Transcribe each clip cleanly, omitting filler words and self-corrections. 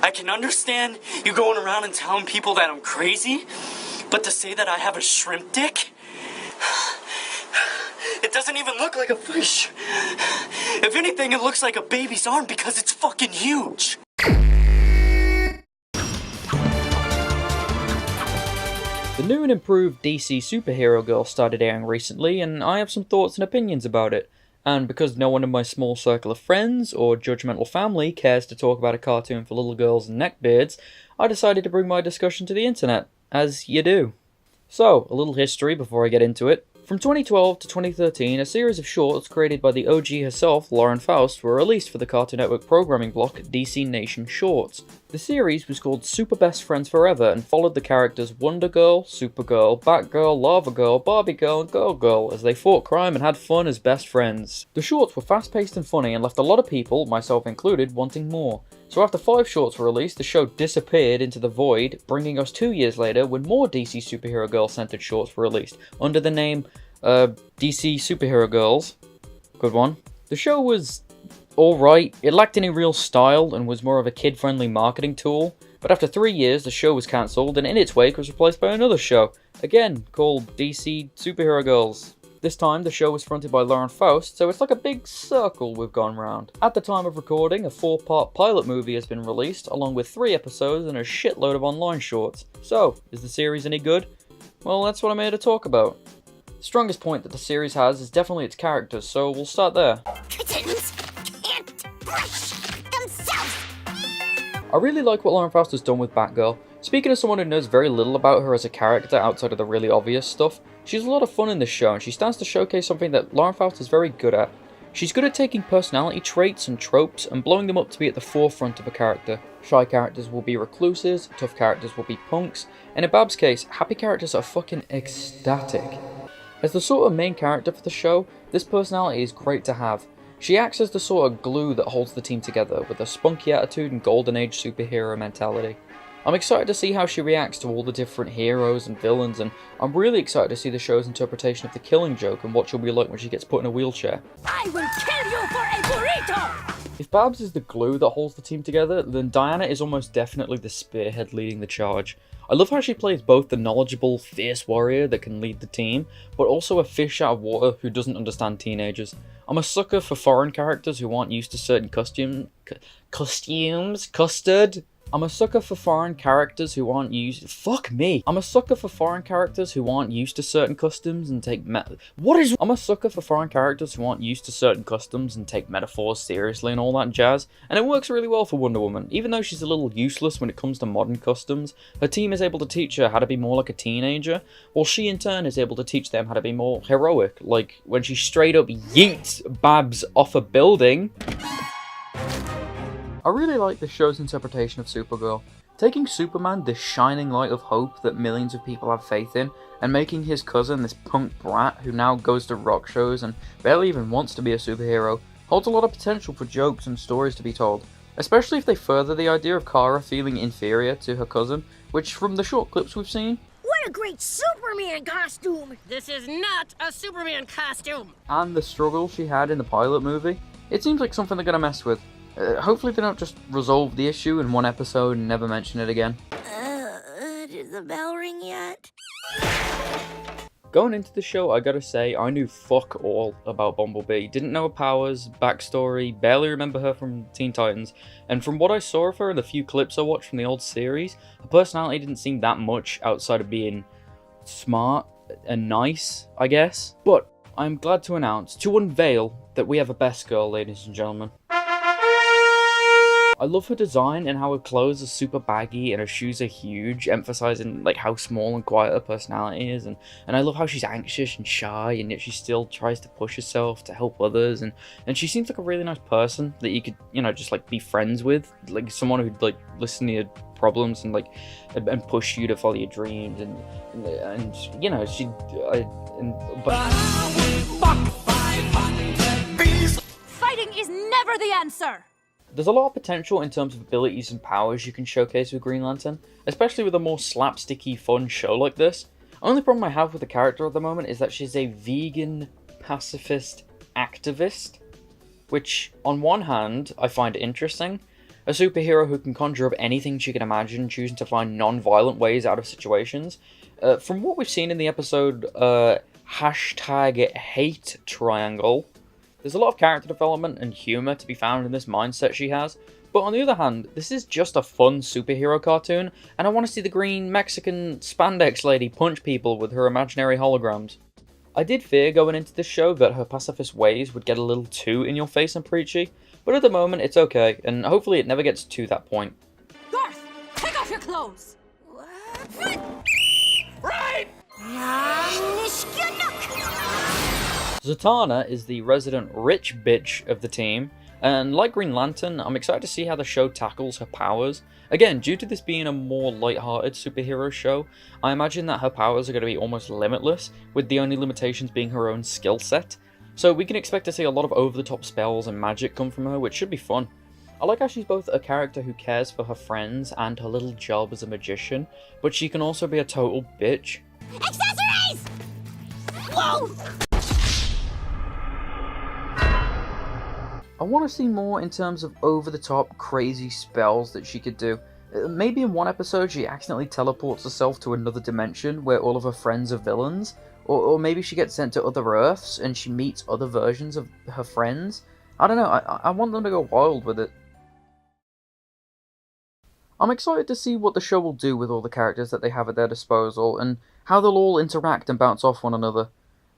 I can understand you going around and telling people that I'm crazy, but to say that I have a shrimp dick? It doesn't even look like a fish. If anything, it looks like a baby's arm because it's fucking huge. The new and improved DC Superhero Girl started airing recently, and I have some thoughts and opinions about it. And because no one in my small circle of friends or judgmental family cares to talk about a cartoon for little girls and neckbeards, I decided to bring my discussion to the internet, as you do. So, a little history before I get into it. From 2012 to 2013, a series of shorts created by the OG herself, Lauren Faust, were released for the Cartoon Network programming block DC Nation Shorts. The series was called Super Best Friends Forever and followed the characters Wonder Girl, Supergirl, Batgirl, Lava Girl, Barbie Girl, and Girl Girl as they fought crime and had fun as best friends. The shorts were fast-paced and funny and left a lot of people, myself included, wanting more. So after 5 shorts were released, the show disappeared into the void, bringing us 2 years later when more DC Superhero Girl-centered shorts were released, under the name, DC Superhero Girls. Good one. The show was alright, it lacked any real style and was more of a kid-friendly marketing tool, but after 3 years the show was cancelled and in its wake was replaced by another show, again called DC Superhero Girls. This time, the show was fronted by Lauren Faust, so it's like a big circle we've gone round. At the time of recording, a 4-part pilot movie has been released, along with 3 episodes and a shitload of online shorts. So, is the series any good? Well, that's what I'm here to talk about. The strongest point that the series has is definitely its characters, so we'll start there. Kittens can't brush themselves! I really like what Lauren Faust has done with Batgirl. Speaking as someone who knows very little about her as a character outside of the really obvious stuff, she's a lot of fun in this show and she stands to showcase something that Lauren Faust is very good at. She's good at taking personality traits and tropes and blowing them up to be at the forefront of a character. Shy characters will be recluses, tough characters will be punks, and in Bab's case, happy characters are fucking ecstatic. As the sort of main character for the show, this personality is great to have. She acts as the sort of glue that holds the team together, with a spunky attitude and golden age superhero mentality. I'm excited to see how she reacts to all the different heroes and villains, and I'm really excited to see the show's interpretation of the Killing Joke and what she'll be like when she gets put in a wheelchair. I will kill you for a burrito! If Babs is the glue that holds the team together, then Diana is almost definitely the spearhead leading the charge. I love how she plays both the knowledgeable, fierce warrior that can lead the team, but also a fish out of water who doesn't understand teenagers. I'm a sucker for foreign characters who aren't used to certain custard. I'm a sucker for foreign characters who aren't used. Fuck me. I'm a sucker for foreign characters who aren't used to certain customs and take I'm a sucker for foreign characters who aren't used to certain customs and take metaphors seriously and all that jazz. And it works really well for Wonder Woman. Even though she's a little useless when it comes to modern customs, her team is able to teach her how to be more like a teenager, while she in turn is able to teach them how to be more heroic. Like when she straight up yeets Babs off a building. I really like this show's interpretation of Supergirl, taking Superman, this shining light of hope that millions of people have faith in, and making his cousin this punk brat who now goes to rock shows and barely even wants to be a superhero, holds a lot of potential for jokes and stories to be told, especially if they further the idea of Kara feeling inferior to her cousin, which from the short clips we've seen, What a great Superman costume! This is not a Superman costume! and the struggle she had in the pilot movie, it seems like something they're gonna mess with. Hopefully they don't just resolve the issue in one episode and never mention it again. Did the bell ring yet? Going into the show, I gotta say, I knew fuck all about Bumblebee. Didn't know her powers, backstory, barely remember her from Teen Titans, and from what I saw of her in the few clips I watched from the old series, her personality didn't seem that much outside of being smart and nice, I guess. But I'm glad to announce, to unveil, that we have a best girl, ladies and gentlemen. I love her design and how her clothes are super baggy and her shoes are huge, emphasizing like how small and quiet her personality is, and I love how she's anxious and shy and yet she still tries to push herself to help others, and she seems like a really nice person that you could, you know, just like be friends with, like someone who'd like listen to your problems and like and push you to follow your dreams, and you know Fighting is never the answer! There's a lot of potential in terms of abilities and powers you can showcase with Green Lantern, especially with a more slapsticky, fun show like this. Only problem I have with the character at the moment is that she's a vegan, pacifist activist, which on one hand I find interesting, a superhero who can conjure up anything she can imagine, choosing to find non-violent ways out of situations. From what we've seen in the episode, #hate triangle, there's a lot of character development and humour to be found in this mindset she has. But on the other hand, this is just a fun superhero cartoon, and I want to see the green Mexican spandex lady punch people with her imaginary holograms. I did fear going into this show that her pacifist ways would get a little too in your face and preachy, but at the moment it's okay, and hopefully it never gets to that point. Garth, take off your clothes! Right! Zatanna is the resident rich bitch of the team, and like Green Lantern, I'm excited to see how the show tackles her powers. Again, due to this being a more light-hearted superhero show, I imagine that her powers are going to be almost limitless, with the only limitations being her own skill set. So we can expect to see a lot of over-the-top spells and magic come from her, which should be fun. I like how she's both a character who cares for her friends and her little job as a magician, but she can also be a total bitch. Accessories! Whoa! I want to see more in terms of over-the-top crazy spells that she could do. Maybe in one episode she accidentally teleports herself to another dimension where all of her friends are villains, or maybe she gets sent to other Earths and she meets other versions of her friends. I don't know, I want them to go wild with it. I'm excited to see what the show will do with all the characters that they have at their disposal, and how they'll all interact and bounce off one another.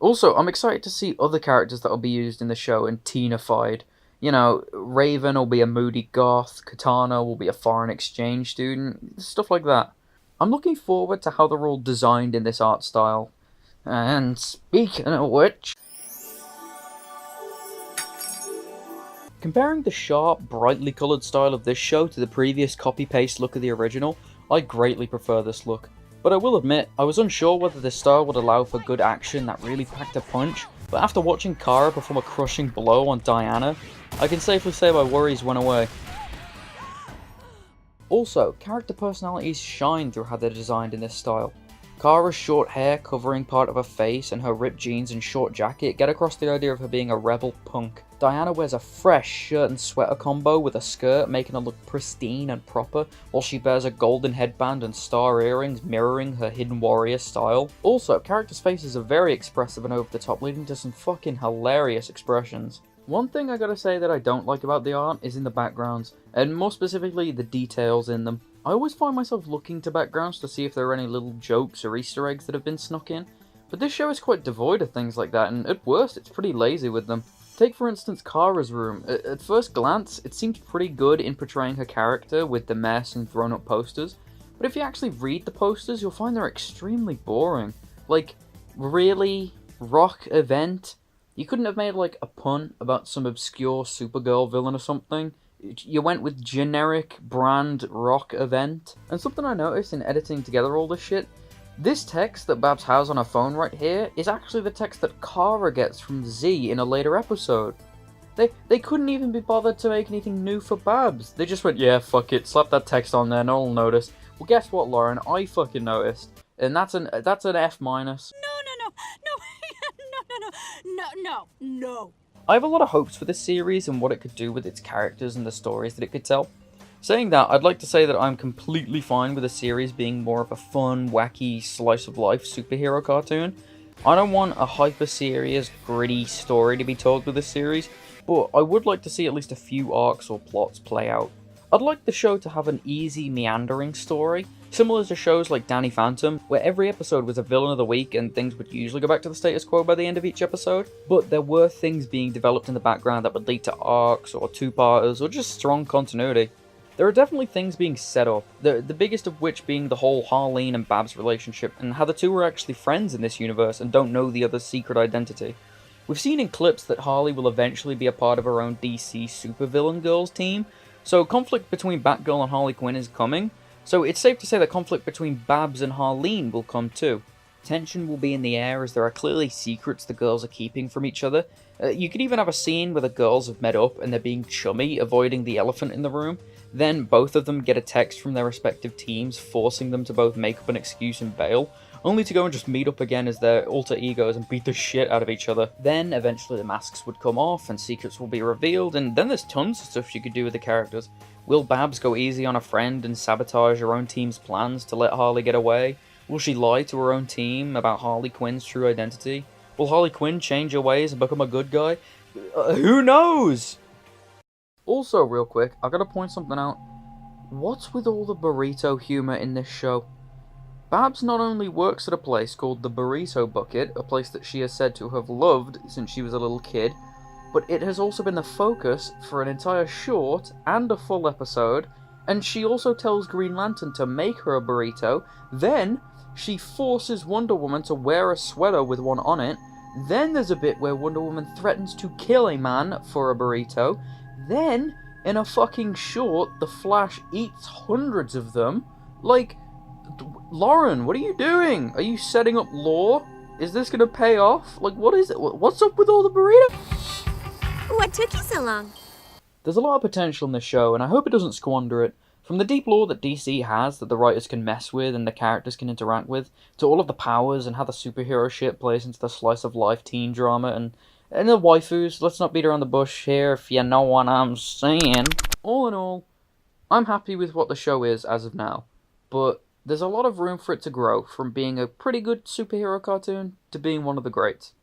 Also, I'm excited to see other characters that will be used in the show and teenified. You know, Raven will be a moody goth, Katana will be a foreign exchange student, stuff like that. I'm looking forward to how they're all designed in this art style. And speaking of which, comparing the sharp, brightly coloured style of this show to the previous copy-paste look of the original, I greatly prefer this look. But I will admit, I was unsure whether this style would allow for good action that really packed a punch, but after watching Kara perform a crushing blow on Diana, I can safely say my worries went away. Also, character personalities shine through how they're designed in this style. Kara's short hair covering part of her face and her ripped jeans and short jacket get across the idea of her being a rebel punk. Diana wears a fresh shirt and sweater combo with a skirt, making her look pristine and proper, while she bears a golden headband and star earrings mirroring her hidden warrior style. Also, characters' faces are very expressive and over the top, leading to some fucking hilarious expressions. One thing I gotta say that I don't like about the art is in the backgrounds, and more specifically the details in them. I always find myself looking to backgrounds to see if there are any little jokes or Easter eggs that have been snuck in, but this show is quite devoid of things like that, and at worst it's pretty lazy with them. Take for instance Kara's room. At first glance, it seems pretty good in portraying her character with the mess and thrown up posters, but if you actually read the posters, you'll find they're extremely boring. Like, really? Rock event? You couldn't have made like a pun about some obscure Supergirl villain or something? You went with generic brand rock event. And something I noticed in editing together all this shit, this text that Babs has on her phone right here is actually the text that Kara gets from Z in a later episode. They couldn't even be bothered to make anything new for Babs. They just went, yeah, fuck it, slap that text on there, no one will notice. Well, guess what, Lauren? I fucking noticed. And that's an F-. No. I have a lot of hopes for this series and what it could do with its characters and the stories that it could tell. Saying that, I'd like to say that I'm completely fine with the series being more of a fun, wacky, slice-of-life superhero cartoon. I don't want a hyper-serious, gritty story to be told with this series, but I would like to see at least a few arcs or plots play out. I'd like the show to have an easy, meandering story, similar to shows like Danny Phantom, where every episode was a villain of the week and things would usually go back to the status quo by the end of each episode, but there were things being developed in the background that would lead to arcs or two-parters or just strong continuity. There are definitely things being set up, the biggest of which being the whole Harleen and Babs relationship and how the two are actually friends in this universe and don't know the other's secret identity. We've seen in clips that Harley will eventually be a part of her own DC supervillain girls team, so conflict between Batgirl and Harley Quinn is coming, so it's safe to say that conflict between Babs and Harleen will come too. Tension will be in the air as there are clearly secrets the girls are keeping from each other. You could even have a scene where the girls have met up and they're being chummy, avoiding the elephant in the room. Then both of them get a text from their respective teams forcing them to both make up an excuse and bail, only to go and just meet up again as their alter egos and beat the shit out of each other. Then, eventually the masks would come off and secrets will be revealed, and then there's tons of stuff you could do with the characters. Will Babs go easy on a friend and sabotage her own team's plans to let Harley get away? Will she lie to her own team about Harley Quinn's true identity? Will Harley Quinn change her ways and become a good guy? Who knows? Also, real quick, I gotta point something out. What's with all the burrito humor in this show? Babs not only works at a place called the Burrito Bucket, a place that she is said to have loved since she was a little kid, but it has also been the focus for an entire short and a full episode, and she also tells Green Lantern to make her a burrito, then she forces Wonder Woman to wear a sweater with one on it, then there's a bit where Wonder Woman threatens to kill a man for a burrito, then, in a fucking short, the Flash eats hundreds of them. Like, Lauren, what are you doing? Are you setting up lore? Is this gonna pay off? Like, what is it? What's up with all the burritos? What took you so long? There's a lot of potential in this show, and I hope it doesn't squander it. From the deep lore that DC has, that the writers can mess with and the characters can interact with, to all of the powers and how the superhero shit plays into the slice of life teen drama, and the waifus, let's not beat around the bush here if you know what I'm saying. All in all, I'm happy with what the show is as of now, but there's a lot of room for it to grow, from being a pretty good superhero cartoon to being one of the greats.